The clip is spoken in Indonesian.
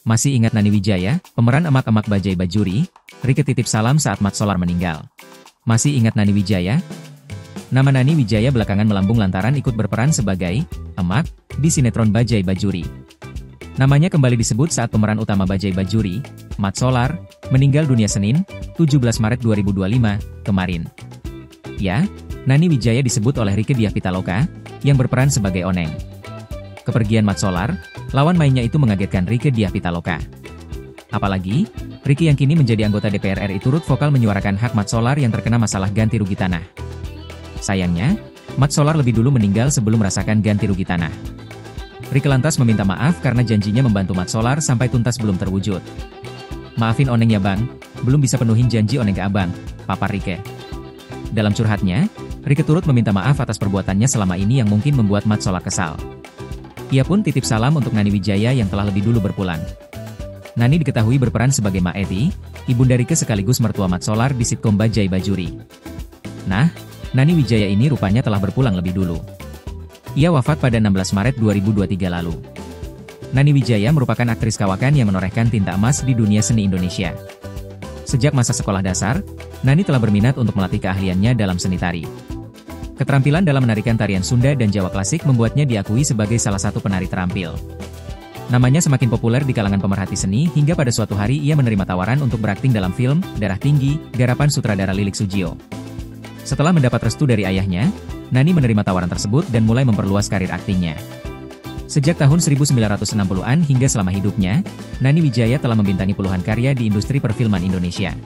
Masih ingat Nani Wijaya, pemeran emak-emak Bajaj Bajuri? Rike titip salam saat Mat Solar meninggal. Masih ingat Nani Wijaya? Nama Nani Wijaya belakangan melambung lantaran ikut berperan sebagai emak di sinetron Bajaj Bajuri. Namanya kembali disebut saat pemeran utama Bajaj Bajuri, Mat Solar, meninggal dunia Senin, 17 Maret 2025, kemarin. Ya, Nani Wijaya disebut oleh Rieke Diah Pitaloka, yang berperan sebagai Oneng. Kepergian Mat Solar, lawan mainnya itu mengagetkan Rieke Diah Pitaloka. Apalagi, Rieke yang kini menjadi anggota DPR RI turut vokal menyuarakan hak Mat Solar yang terkena masalah ganti rugi tanah. Sayangnya, Mat Solar lebih dulu meninggal sebelum merasakan ganti rugi tanah. Rieke lantas meminta maaf karena janjinya membantu Mat Solar sampai tuntas belum terwujud. "Maafin Oneng ya bang, belum bisa penuhin janji Oneng ke abang," papar Rieke. Dalam curhatnya, Rieke turut meminta maaf atas perbuatannya selama ini yang mungkin membuat Mat Solar kesal. Ia pun titip salam untuk Nani Wijaya yang telah lebih dulu berpulang. Nani diketahui berperan sebagai Ma Eti, ibunda Rieke sekaligus mertua Mat Solar di sitkom Bajaj Bajuri. Nah, Nani Wijaya ini rupanya telah berpulang lebih dulu. Ia wafat pada 16 Maret 2023 lalu. Nani Wijaya merupakan aktris kawakan yang menorehkan tinta emas di dunia seni Indonesia. Sejak masa sekolah dasar, Nani telah berminat untuk melatih keahliannya dalam seni tari. Keterampilan dalam menarikan tarian Sunda dan Jawa klasik membuatnya diakui sebagai salah satu penari terampil. Namanya semakin populer di kalangan pemerhati seni hingga pada suatu hari ia menerima tawaran untuk berakting dalam film Darah Tinggi, garapan sutradara Lilik Sujio. Setelah mendapat restu dari ayahnya, Nani menerima tawaran tersebut dan mulai memperluas karir aktingnya. Sejak tahun 1960-an hingga selama hidupnya, Nani Wijaya telah membintangi puluhan karya di industri perfilman Indonesia.